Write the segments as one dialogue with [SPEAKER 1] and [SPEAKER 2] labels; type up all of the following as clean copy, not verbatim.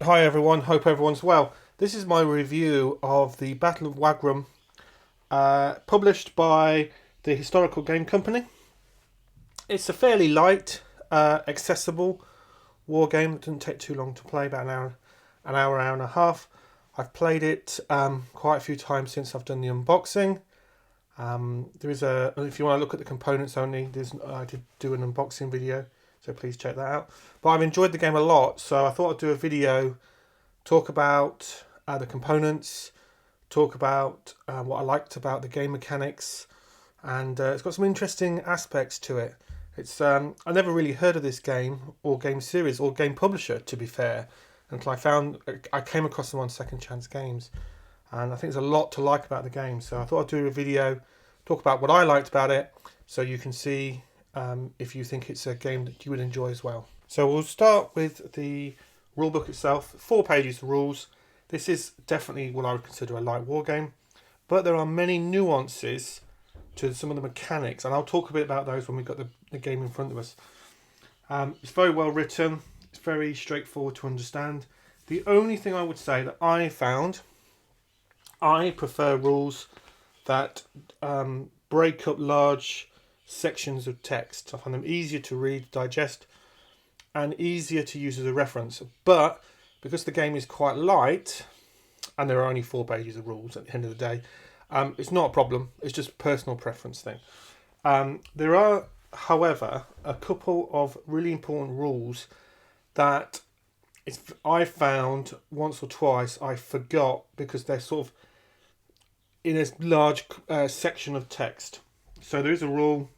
[SPEAKER 1] Hi everyone, hope everyone's well. This is my review of the Battle of Wagram, published by the Historical Game Company. It's a fairly light, accessible war game that doesn't take too long to play, about an hour and a half. I've played it quite a few times since I've done the unboxing. If you want to look at the components only, I did do an unboxing video, so please check that out. But I've enjoyed the game a lot, so I thought I'd do a video, talk about the components, talk about what I liked about the game mechanics, and it's got some interesting aspects to it. I never really heard of this game or game series or game publisher, to be fair, until I came across them on Second Chance Games, and I think there's a lot to like about the game. So I thought I'd do a video, talk about what I liked about it, so you can see if you think it's a game that you would enjoy as well. So we'll start with the rulebook itself. 4 pages of rules. This is definitely what I would consider a light war game, but there are many nuances to some of the mechanics, and I'll talk a bit about those when we've got the game in front of us. It's very well written. It's very straightforward to understand. The only thing I would say that I found, I prefer rules that break up large sections of text. I find them easier to read, digest, and easier to use as a reference. But because the game is quite light, and there are only 4 pages of rules at the end of the day, it's not a problem. It's just a personal preference thing. There are, however, a couple of really important rules that I found once or twice I forgot because they're sort of in a large section of text. So there is a rule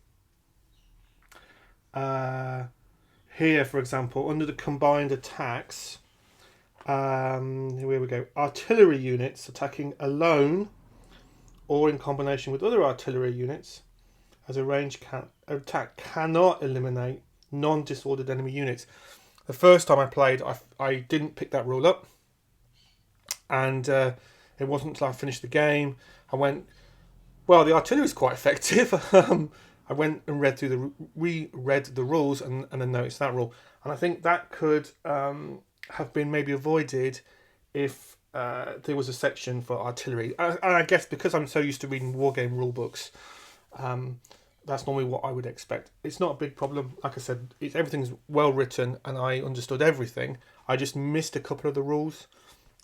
[SPEAKER 1] here, for example, under the combined attacks. Here we go. Artillery units attacking alone or in combination with other artillery units as a range attack cannot eliminate non-disordered enemy units. The first time I played, I didn't pick that rule up, and it wasn't until I finished the game I went, well, the artillery is quite effective. I went and reread the rules and then noticed that rule, and I think that could have been maybe avoided if there was a section for artillery. And I guess because I'm so used to reading wargame rule books, that's normally what I would expect. It's not a big problem. Like I said, everything's well written and I understood everything. I just missed a couple of the rules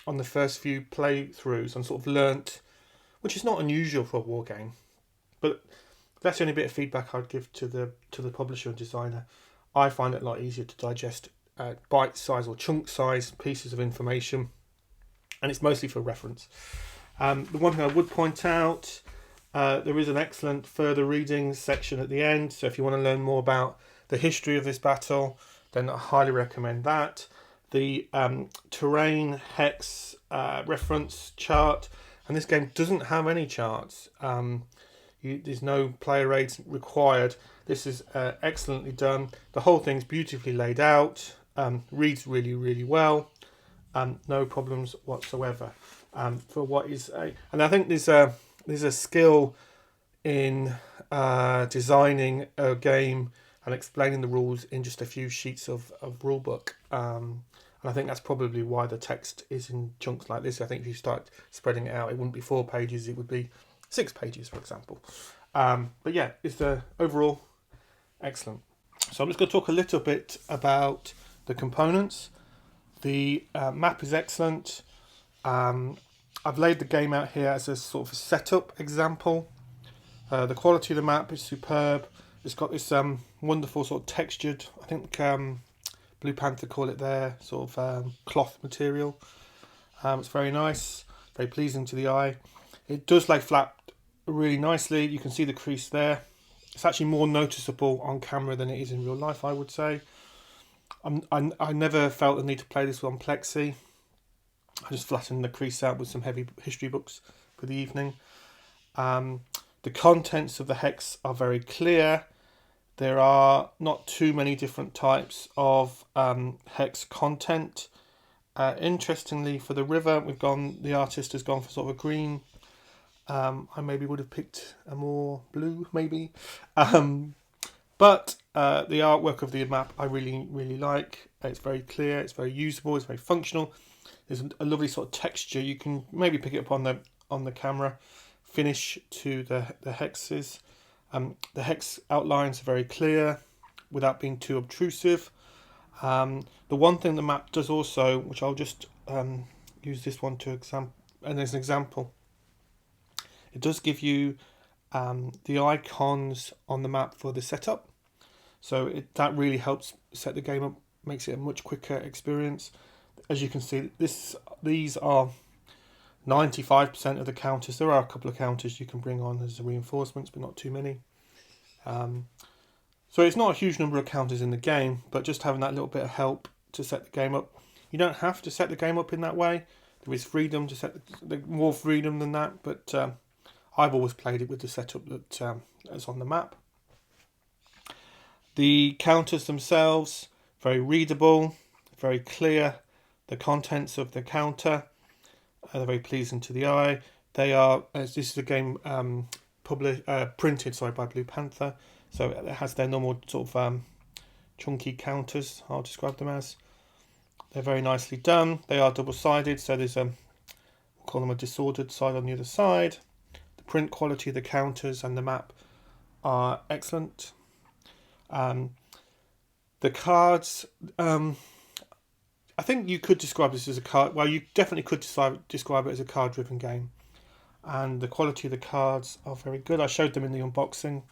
[SPEAKER 1] on the first few playthroughs and sort of learnt, which is not unusual for a war game. But that's the only bit of feedback I'd give to the publisher and designer. I find it a lot easier to digest bite-size or chunk-size pieces of information, and it's mostly for reference. The one thing I would point out, there is an excellent further reading section at the end, so if you want to learn more about the history of this battle, then I highly recommend that. The terrain hex reference chart, and this game doesn't have any charts. There's no player aids required. This is excellently done. The whole thing's beautifully laid out, reads really, really well. No problems whatsoever. For what is and I think there's a skill in designing a game and explaining the rules in just a few sheets of rule book. And I think that's probably why the text is in chunks like this. I think if you start spreading it out, it wouldn't be 4 pages, it would be 6 pages, for example. But yeah, it's overall excellent. So I'm just going to talk a little bit about the components. The map is excellent. I've laid the game out here as a sort of a setup example. The quality of the map is superb. It's got this wonderful sort of textured, I think Blue Panther call it there, sort of cloth material. It's very nice, very pleasing to the eye. It does lay flat really nicely. You can see the crease there. It's actually more noticeable on camera than it is in real life, I would say. I never felt the need to play this on Plexi. I just flattened the crease out with some heavy history books for the evening. The contents of the hex are very clear. There are not too many different types of hex content. Interestingly, for the river, the artist has gone for sort of a green. I maybe would have picked a more blue, maybe. But the artwork of the map I really, really like. It's very clear, it's very usable, it's very functional. There's a lovely sort of texture. You can maybe pick it up on the camera. Finish to the hexes. The hex outlines are very clear without being too obtrusive. The one thing the map does also, which I'll just use this one to and as an example, it does give you the icons on the map for the setup. So that really helps set the game up, makes it a much quicker experience. As you can see, these are 95% of the counters. There are a couple of counters you can bring on as reinforcements, but not too many. So it's not a huge number of counters in the game, but just having that little bit of help to set the game up. You don't have to set the game up in that way. There is freedom to set more freedom than that, but I've always played it with the setup that's on the map. The counters themselves, very readable, very clear. The contents of the counter are very pleasing to the eye. They are, as this is a game printed by Blue Panther, so it has their normal sort of chunky counters, I'll describe them as. They're very nicely done. They are double-sided, so there's we'll call them a disordered side on the other side. The print quality of the counters and the map are excellent. The cards, I think you could describe this as a card. Well, you definitely could describe it as a card-driven game, and the quality of the cards are very good. I showed them in the unboxing.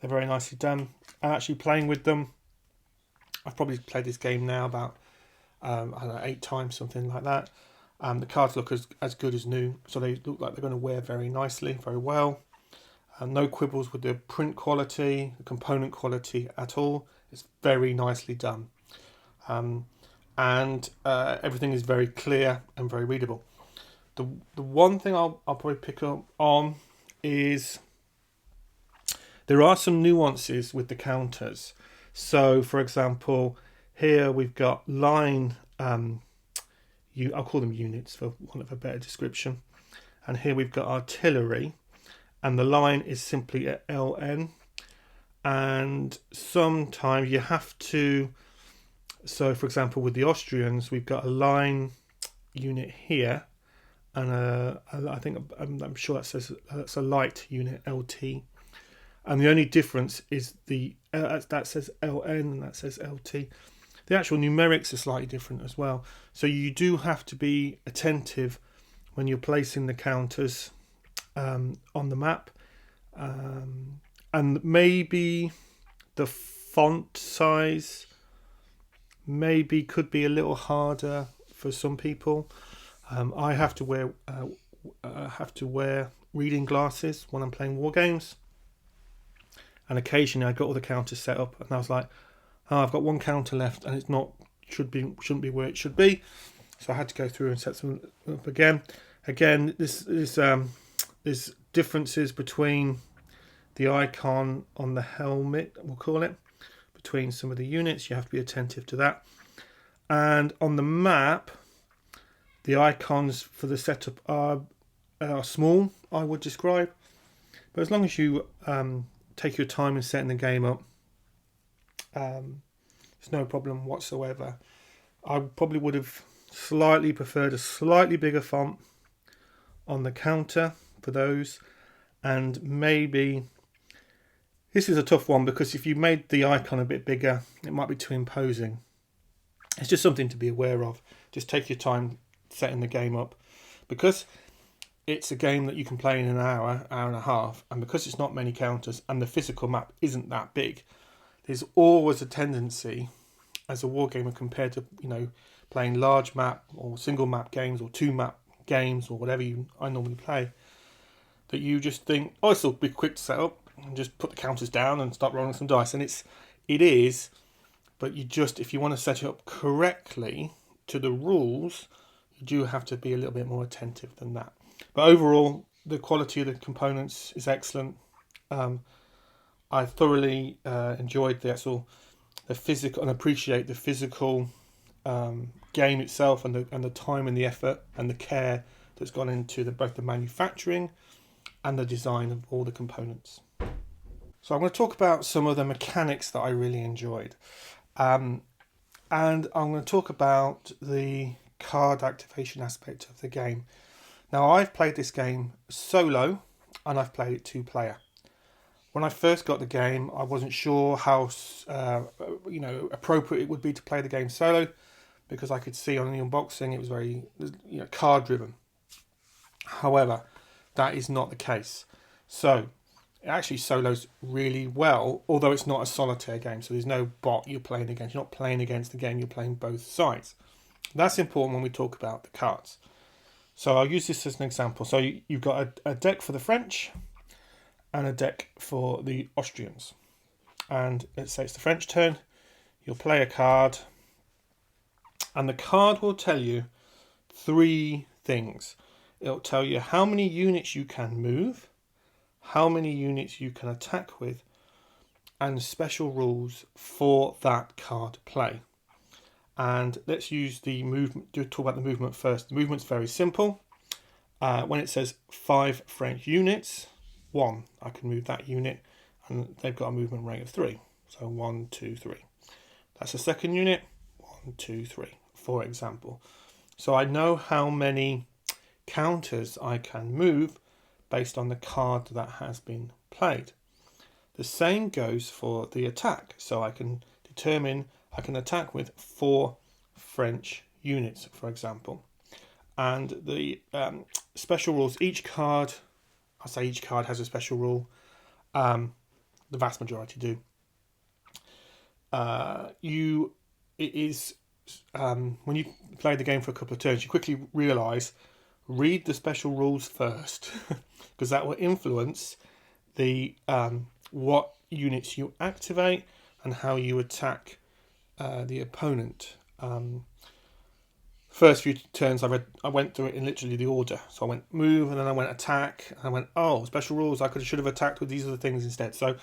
[SPEAKER 1] They're very nicely done. And actually playing with them, I've probably played this game now about I don't know, 8 times, something like that. The cards look as good as new, so they look like they're going to wear very nicely, very well. No quibbles with the print quality, the component quality at all. It's very nicely done. And everything is very clear and very readable. The one thing I'll probably pick up on is there are some nuances with the counters. So, for example, here we've got line, I'll call them units for want of a better description. And here we've got artillery, and the line is simply at LN. And sometimes you have to, so for example with the Austrians, we've got a line unit here, and I'm sure that's a light unit, LT. And the only difference is that says LN and that says LT. The actual numerics are slightly different as well. So you do have to be attentive when you're placing the counters on the map. And maybe the font size could be a little harder for some people. I have to wear reading glasses when I'm playing war games, and occasionally I got all the counters set up, and I was like, "Oh, I've got one counter left, and shouldn't be where it should be." So I had to go through and set some up again. Again, there's differences between the icon on the helmet, we'll call it, between some of the units. You have to be attentive to that. And on the map, the icons for the setup are small, I would describe. But as long as you take your time in setting the game up, there's no problem whatsoever. I probably would have slightly preferred a slightly bigger font on the counter for those, and maybe this is a tough one, because if you made the icon a bit bigger, it might be too imposing. It's just something to be aware of. Just take your time setting the game up, because it's a game that you can play in an hour and a half, and because it's not many counters and the physical map isn't that big, there's always a tendency as a wargamer, compared to playing large map or single map games or 2 map games or whatever I normally play, that you just think, oh, this will be quick to set up, and just put the counters down and start rolling some dice. And it is, but if you want to set it up correctly to the rules, you do have to be a little bit more attentive than that. But overall, the quality of the components is excellent. I thoroughly enjoyed the physical, and appreciate the physical game itself, and the time and the effort and the care that's gone into both the manufacturing and the design of all the components. So I'm going to talk about some of the mechanics that I really enjoyed. And I'm going to talk about the card activation aspect of the game. Now, I've played this game solo and I've played it 2-player. When I first got the game, I wasn't sure how appropriate it would be to play the game solo, because I could see on the unboxing it was very card driven. However, that is not the case. So it actually solos really well, although it's not a solitaire game, so there's no bot you're playing against. You're not playing against the game, you're playing both sides. That's important when we talk about the cards. So I'll use this as an example. So you've got a deck for the French and a deck for the Austrians. And let's say it's the French turn. You'll play a card, and the card will tell you 3 things. It'll tell you how many units you can move, how many units you can attack with, and special rules for that card play. And let's use the movement. Talk about the movement first. The movement's very simple. When it says 5 French units, 1, I can move that unit, and they've got a movement rate of 3. So 1, 2, 3. That's the second unit. 1, 2, 3, for example. So I know how many counters I can move based on the card that has been played. The same goes for the attack. So I can determine I can attack with 4 French units, for example. And the special rules, each card has a special rule. The vast majority do. When you play the game for a couple of turns, you quickly realise, read the special rules first, because that will influence the what units you activate and how you attack the opponent. First few turns I went through it in literally the order. So I went move, and then I went attack, and I went, oh, special rules, I should have attacked with these other things instead. So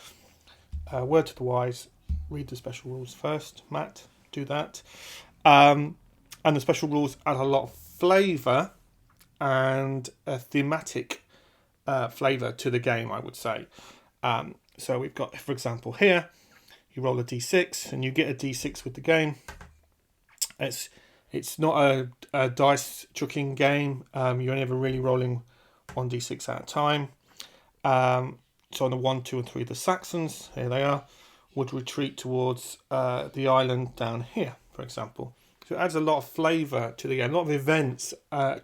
[SPEAKER 1] word to the wise, read the special rules first. Matt, do that. And the special rules add a lot of flavour and a thematic flavour to the game, I would say. So we've got, for example, here, you roll a d6 and you get a d6 with the game. It's not a dice chucking game. You're never really rolling 1d6 at a time. So on the 1, 2, and 3, the Saxons, here they are, would retreat towards the island down here, for example. So it adds a lot of flavour to the game. A lot of events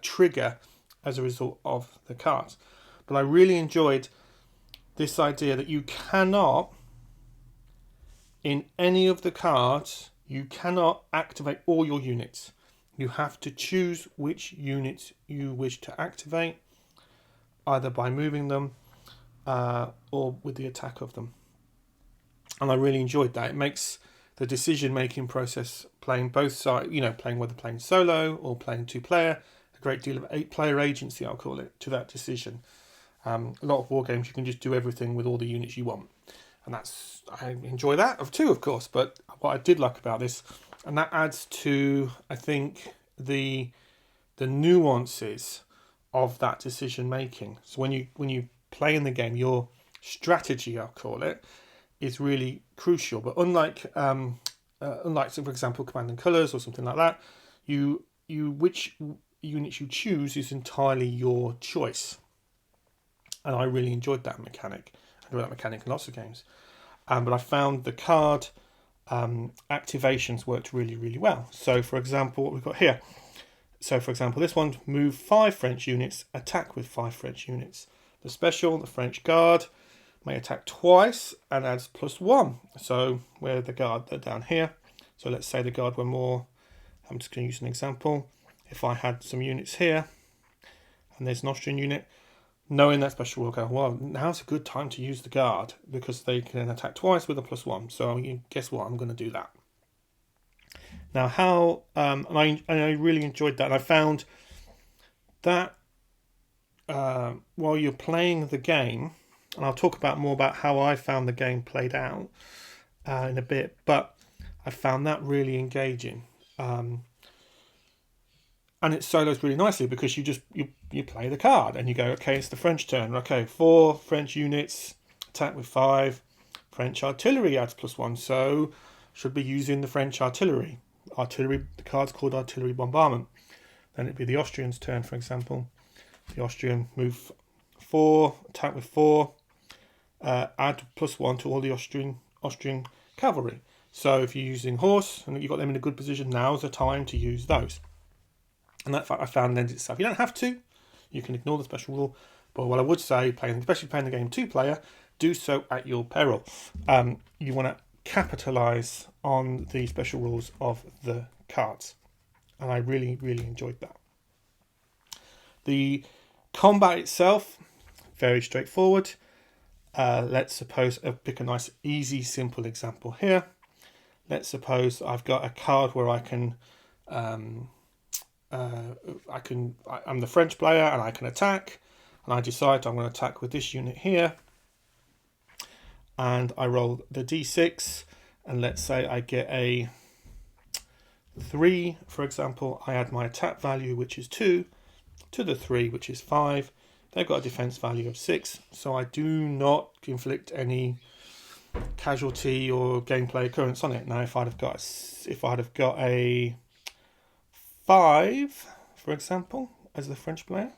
[SPEAKER 1] trigger as a result of the cards. But I really enjoyed this idea that you cannot, in any of the cards, you cannot activate all your units. You have to choose which units you wish to activate, either by moving them or with the attack of them. And I really enjoyed that. It makes the decision-making process, playing both sides, whether playing solo or playing 2-player, a great deal of 8-player agency, I'll call it, to that decision. A lot of war games, you can just do everything with all the units you want. And I enjoy that too, of course. But what I did like about this, and that adds to, I think, the nuances of that decision making. So when you play in the game, your strategy, I'll call it, is really crucial. But unlike so for example, Command and Colours or something like that, which units you choose is entirely your choice. And I really enjoyed that mechanic. I enjoyed that mechanic in lots of games. But I found the card activations worked really, really well. So, for example, what we've got here. So, for example, this one, move 5 French units, attack with 5 French units. The special, the French Guard, may attack twice and adds +1. So, where the Guard, they're down here. So, let's say the Guard were more, I'm just going to use an example. If I had some units here, and there's an Austrian unit, knowing that special will go, well, now's a good time to use the Guard because they can attack twice with a +1. So guess what? I'm going to do that. Now, how and I really enjoyed that. And I found that while you're playing the game, and I'll talk more about how I found the game played out in a bit, but I found that really engaging. And it solos really nicely because you play the card and you go, okay, it's the French turn. Okay, 4 French units, attack with 5. French artillery adds +1, so should be using the French artillery. The card's called Artillery Bombardment. then it'd be the Austrians' turn, for example. The Austrian move 4, attack with 4, add +1 to all the Austrian cavalry. So if you're using horse and you've got them in a good position, now's the time to use those. And that fact I found lends itself. You don't have to. You can ignore the special rule. But what I would say, especially playing the game 2-player, do so at your peril. You want to capitalise on the special rules of the cards. And I really, really enjoyed that. The combat itself, very straightforward. Let's suppose pick a nice, easy, simple example here. Let's suppose I've got a card where I'm the French player and I can attack, and I decide I'm going to attack with this unit here, and I roll the d6, and let's say I get a 3, for example. I add my attack value, which is 2, to the 3, which is 5. They've got a defense value of 6, so I do not inflict any casualty or gameplay occurrence on it. Now, if I'd have got a 5, for example, as the French player,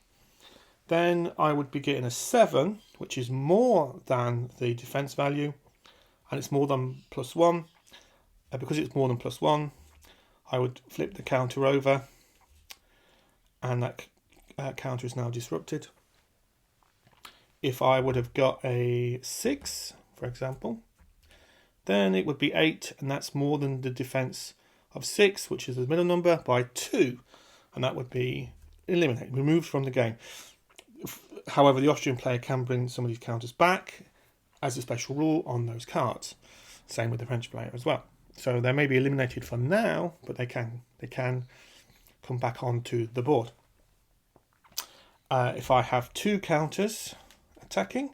[SPEAKER 1] then I would be getting a 7, which is more than the defense value, and it's more than +1. Because it's more than +1, I would flip the counter over, and that counter is now disrupted. If I would have got a 6, for example, then it would be 8, and that's more than the defense of 6, which is the middle number, by 2, and that would be eliminated, removed from the game. However, the Austrian player can bring some of these counters back as a special rule on those cards. Same with the French player as well. So they may be eliminated for now, but they can come back onto the board. If I have 2 counters attacking,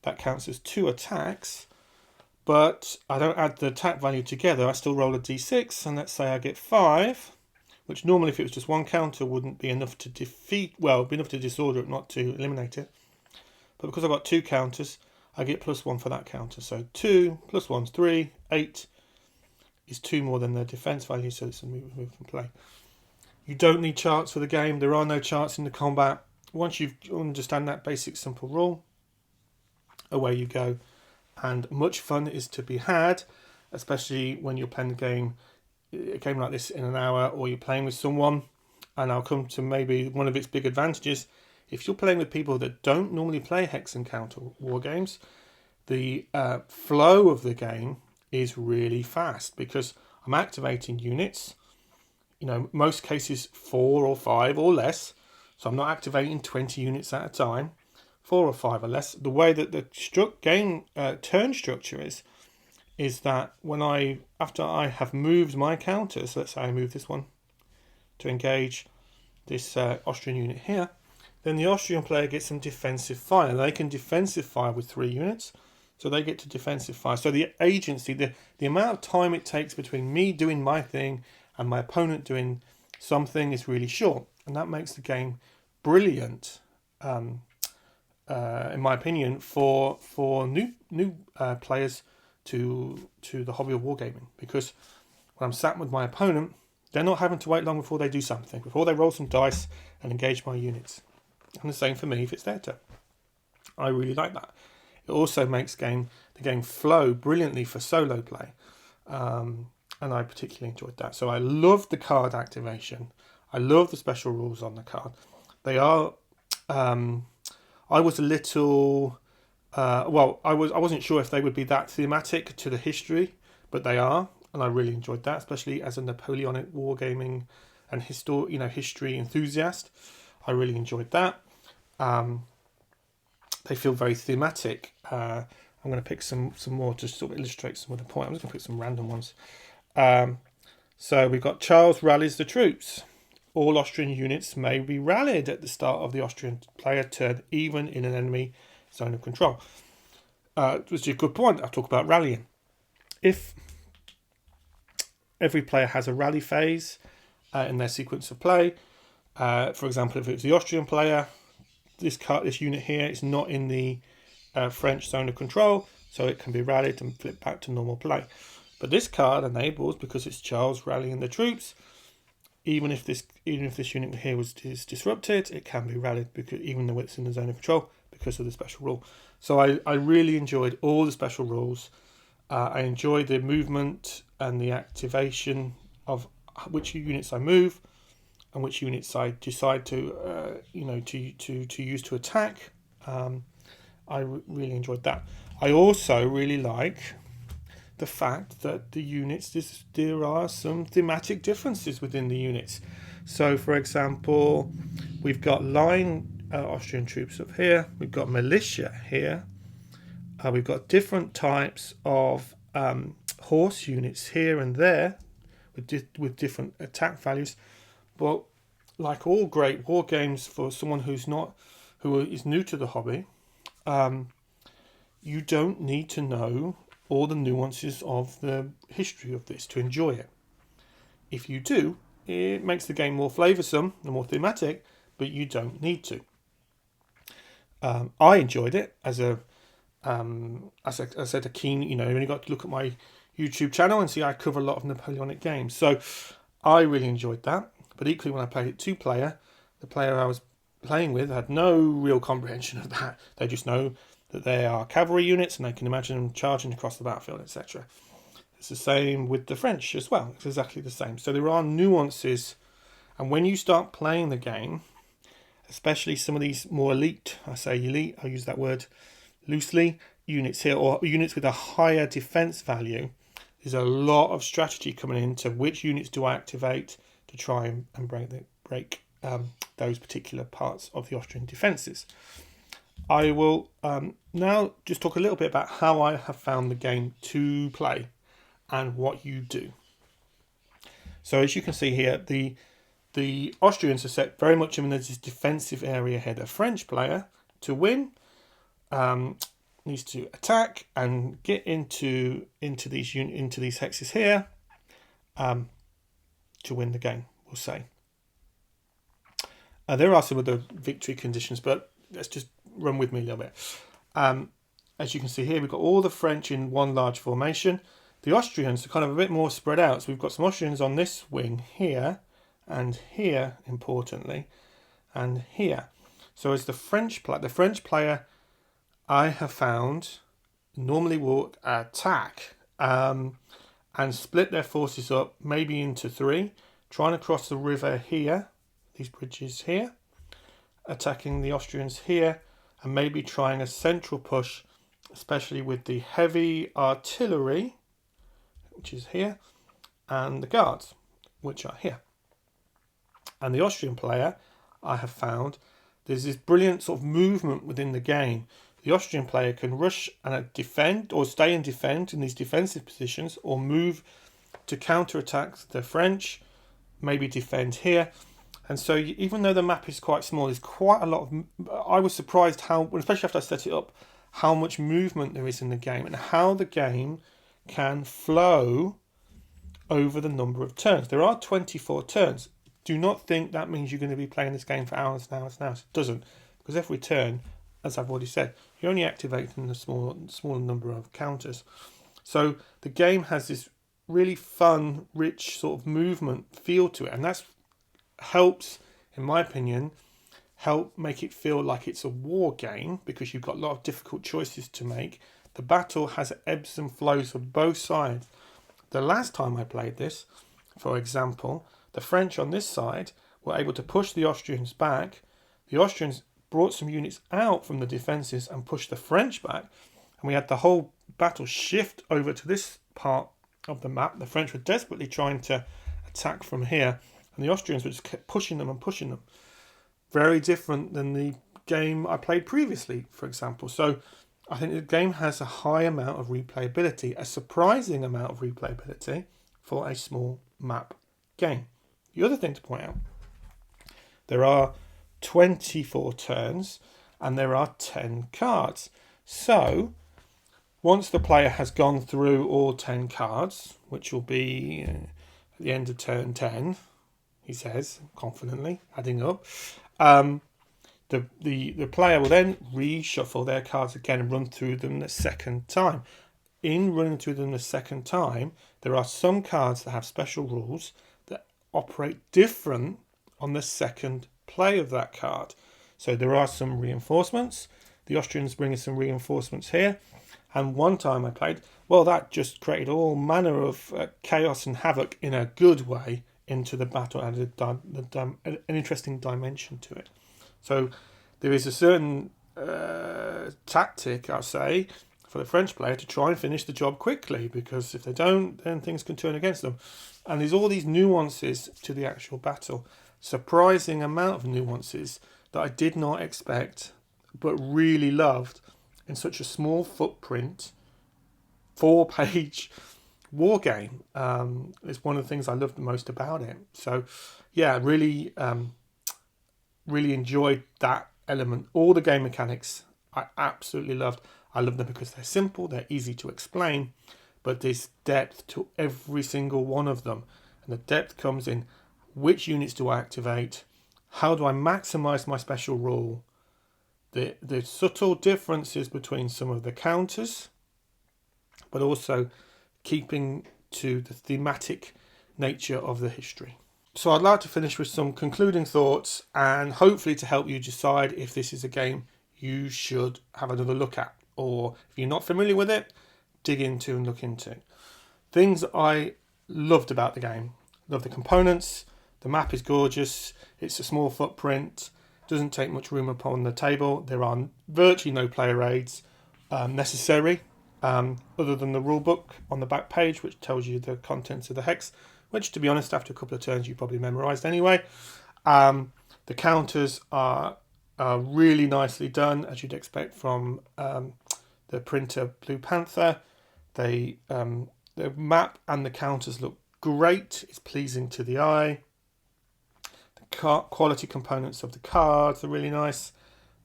[SPEAKER 1] that counts as 2 attacks, but I don't add the attack value together. I still roll a d6, and let's say I get 5, which normally if it was just 1 counter wouldn't be enough to defeat, well, be enough to disorder it, not to eliminate it. But because I've got 2 counters, I get +1 for that counter. So 2 + 1 is 3, 8 is 2 more than the defense value, so it's a move from play. You don't need charts for the game. There are no charts in the combat. Once you understand that basic simple rule, away you go. And much fun is to be had, especially when you're playing a game like this in an hour, or you're playing with someone. And I'll come to maybe one of its big advantages. If you're playing with people that don't normally play hex and counter war games, the flow of the game is really fast, because I'm activating units, most cases 4 or 5 or less. So I'm not activating 20 units at a time, 4 or 5 or less. The way that the game turn structure is that after I have moved my counters, let's say I move this one to engage this Austrian unit here, then the Austrian player gets some defensive fire. They can defensive fire with 3 units, so they get to defensive fire. So the agency, the amount of time it takes between me doing my thing and my opponent doing something is really short, and that makes the game brilliant, in my opinion, for new players to the hobby of wargaming. Because when I'm sat with my opponent, they're not having to wait long before they do something, before they roll some dice and engage my units. And the same for me if it's their turn. I really like that. It also makes the game flow brilliantly for solo play, and I particularly enjoyed that. So I love the card activation. I love the special rules on the card. They are. I was a little. I wasn't sure if they would be that thematic to the history, but they are, and I really enjoyed that, especially as a Napoleonic wargaming and history enthusiast. I really enjoyed that. They feel very thematic. I'm going to pick some more to sort of illustrate some of the point. I'm just going to pick some random ones. So we've got Charles rallies the troops. All Austrian units may be rallied at the start of the Austrian player turn, even in an enemy zone of control. Which is a good point. I'll talk about rallying. If every player has a rally phase in their sequence of play, for example, if it's the Austrian player, this unit here is not in the French zone of control, so it can be rallied and flip back to normal play. But this card enables, because it's Charles rallying the troops, even if this unit here is disrupted, it can be rallied because even though it's in the zone of control because of the special rule. So I really enjoyed all the special rules. I enjoyed the movement and the activation of which units I move and which units I decide to to use to attack. I really enjoyed that. I also really like the fact that the units, there are some thematic differences within the units. So, for example, we've got line Austrian troops up here. We've got militia here. We've got different types of horse units here and there with different attack values. But like all great war games, for someone who is new to the hobby, you don't need to know all the nuances of the history of this to enjoy it. If you do, it makes the game more flavoursome and more thematic, but you don't need to. I enjoyed it as I said, a keen, you only got to look at my YouTube channel and see I cover a lot of Napoleonic games. So I really enjoyed that. But equally, when I played it 2-player, the player I was playing with had no real comprehension of that. They just know that they are cavalry units and they can imagine them charging across the battlefield, etc. It's the same with the French as well. It's exactly the same. So there are nuances. And when you start playing the game, especially some of these more elite, I say elite, I'll use that word loosely, units here, or units with a higher defense value, there's a lot of strategy coming into which units do I activate to try and break those particular parts of the Austrian defences. I will now just talk a little bit about how I have found the game to play and what you do. So as you can see here, the Austrians are set very much in this defensive area here. The French player, to win, needs to attack and get into these hexes here to win the game, we'll say. There are some of the victory conditions, but let's just run with me a little bit. As you can see here, we've got all the French in one large formation. The Austrians are kind of a bit more spread out. So we've got some Austrians on this wing here, and here, importantly, and here. So as the French player, I have found, normally will attack and split their forces up, maybe into 3, trying to cross the river here, these bridges here, attacking the Austrians here, and maybe trying a central push, especially with the heavy artillery, which is here, and the guards, which are here. And the Austrian player, I have found, there's this brilliant sort of movement within the game. The Austrian player can rush and defend, or stay and defend in these defensive positions, or move to counter-attack the French, maybe defend here. And so even though the map is quite small, there's quite a lot of... I was surprised how, especially after I set it up, how much movement there is in the game and how the game can flow over the number of turns. There are 24 turns. Do not think that means you're going to be playing this game for hours and hours and hours. It doesn't. Because every turn, as I've already said, you're only activating a smaller number of counters. So the game has this really fun, rich sort of movement feel to it. And that's helps, in my opinion, help make it feel like it's a war game because you've got a lot of difficult choices to make. The battle has ebbs and flows of both sides. The last time I played this, for example, the French on this side were able to push the Austrians back. The Austrians brought some units out from the defences and pushed the French back. And we had the whole battle shift over to this part of the map. The French were desperately trying to attack from here. And the Austrians were just kept pushing them and pushing them. Very different than the game I played previously, for example. So I think the game has a high amount of replayability, a surprising amount of replayability for a small map game. The other thing to point out, there are 24 turns and there are 10 cards. So once the player has gone through all 10 cards, which will be at the end of turn 10, he says confidently, adding up, the player will then reshuffle their cards again and run through them the second time. In running through them the second time, there are some cards that have special rules that operate different on the second play of that card. So there are some reinforcements. The Austrians bring us some reinforcements here. And one time I played, well, that just created all manner of chaos and havoc in a good way into the battle, and an interesting dimension to it. So there is a certain tactic, I'll say, for the French player to try and finish the job quickly, because if they don't, then things can turn against them. And there's all these nuances to the actual battle. Surprising amount of nuances that I did not expect, but really loved in such a small footprint, 4-page war game. It's one of the things I love the most about it. So, yeah, really enjoyed that element. All the game mechanics I absolutely loved. I love them because they're simple, they're easy to explain, but there's depth to every single one of them. And the depth comes in which units do I activate, how do I maximize my special rule, the subtle differences between some of the counters, but also keeping to the thematic nature of the history. So I'd like to finish with some concluding thoughts, and hopefully to help you decide if this is a game you should have another look at, or if you're not familiar with it, dig into and look into. Things I loved about the game. Love the components. The map is gorgeous. It's a small footprint. Doesn't take much room upon the table. There are virtually no player aids necessary, other than the rule book on the back page, which tells you the contents of the hex, which, to be honest, after a couple of turns you probably memorised anyway. The counters are really nicely done, as you'd expect from the printer Blue Panther. The map and the counters look great. It's pleasing to the eye. The quality components of the cards are really nice.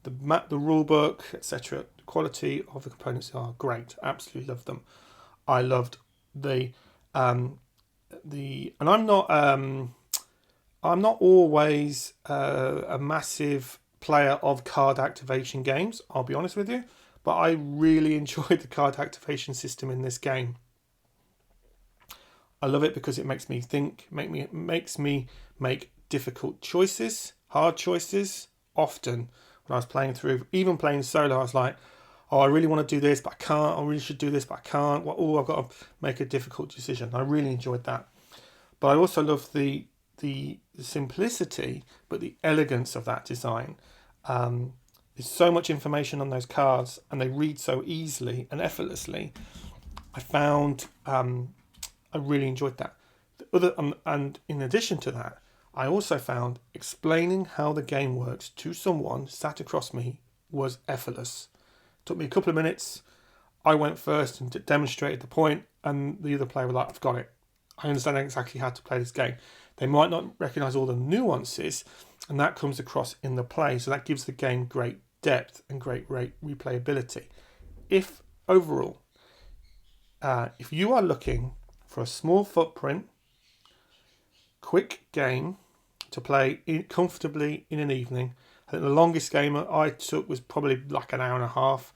[SPEAKER 1] The map, the rule book, etc. The quality of the components are great. Absolutely love them. I loved and I'm not always a massive player of card activation games, I'll be honest with you, but I really enjoyed the card activation system in this game. I love it because it makes me think, makes me make difficult choices, hard choices. Often when I was playing through, even playing solo, I was like, oh, I really want to do this, but I can't. I really should do this, but I can't. Well, oh, I've got to make a difficult decision. I really enjoyed that. But I also love the simplicity, but the elegance of that design. There's so much information on those cards, and they read so easily and effortlessly. I found I really enjoyed that. And in addition to that, I also found explaining how the game works to someone sat across me was effortless. It took me a couple of minutes. I went first and demonstrated the point, and the other player was like, I've got it. I understand exactly how to play this game. They might not recognise all the nuances, and that comes across in the play. So that gives the game great depth and great replayability. If overall, if you are looking for a small footprint, quick game to play comfortably in an evening, I think the longest game I took was probably like an hour and a half.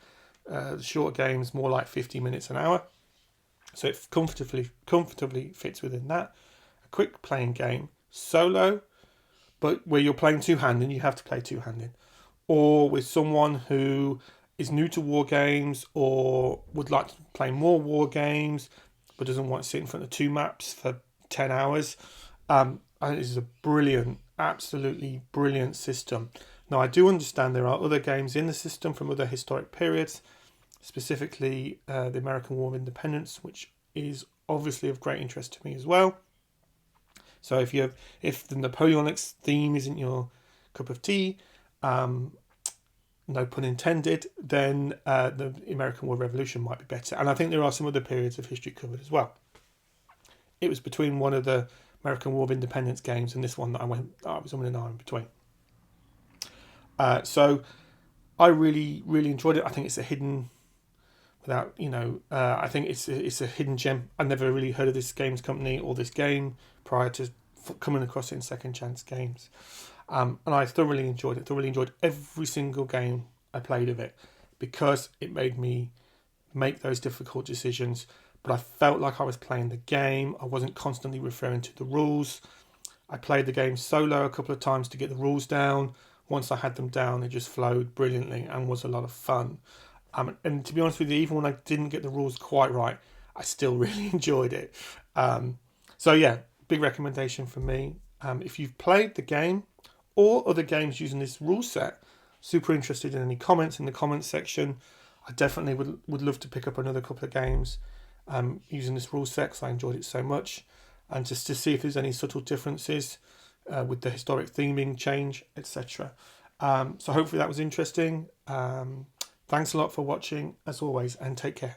[SPEAKER 1] The short games more like 50 minutes an hour. So it comfortably fits within that. A quick playing game, solo, but where you're playing two-handed, you have to play two-handed. Or with someone who is new to war games or would like to play more war games but doesn't want to sit in front of two maps for 10 hours. I think this is a brilliant, absolutely brilliant system. Now, I do understand there are other games in the system from other historic periods, specifically the American War of Independence, which is obviously of great interest to me as well. So if the Napoleonic theme isn't your cup of tea, no pun intended, then the American War Revolution might be better. And I think there are some other periods of history covered as well. It was between one of the American War of Independence games and this one that I was on an hour in between. So I really, really enjoyed it. I think it's a hidden, I think it's a hidden gem. I never really heard of this games company or this game prior to coming across it in Second Chance Games. And I thoroughly enjoyed it. Thoroughly enjoyed every single game I played of it because it made me make those difficult decisions. But I felt like I was playing the game. I wasn't constantly referring to the rules. I played the game solo a couple of times to get the rules down. Once I had them down, they just flowed brilliantly and was a lot of fun. And to be honest with you, even when I didn't get the rules quite right, I still really enjoyed it. So yeah, big recommendation for me. If you've played the game or other games using this rule set, super interested in any comments in the comments section. I definitely would love to pick up another couple of games using this rule set because I enjoyed it so much, and just to see if there's any subtle differences with the historic theming change, etc. So hopefully that was interesting. Thanks a lot for watching as always, and take care.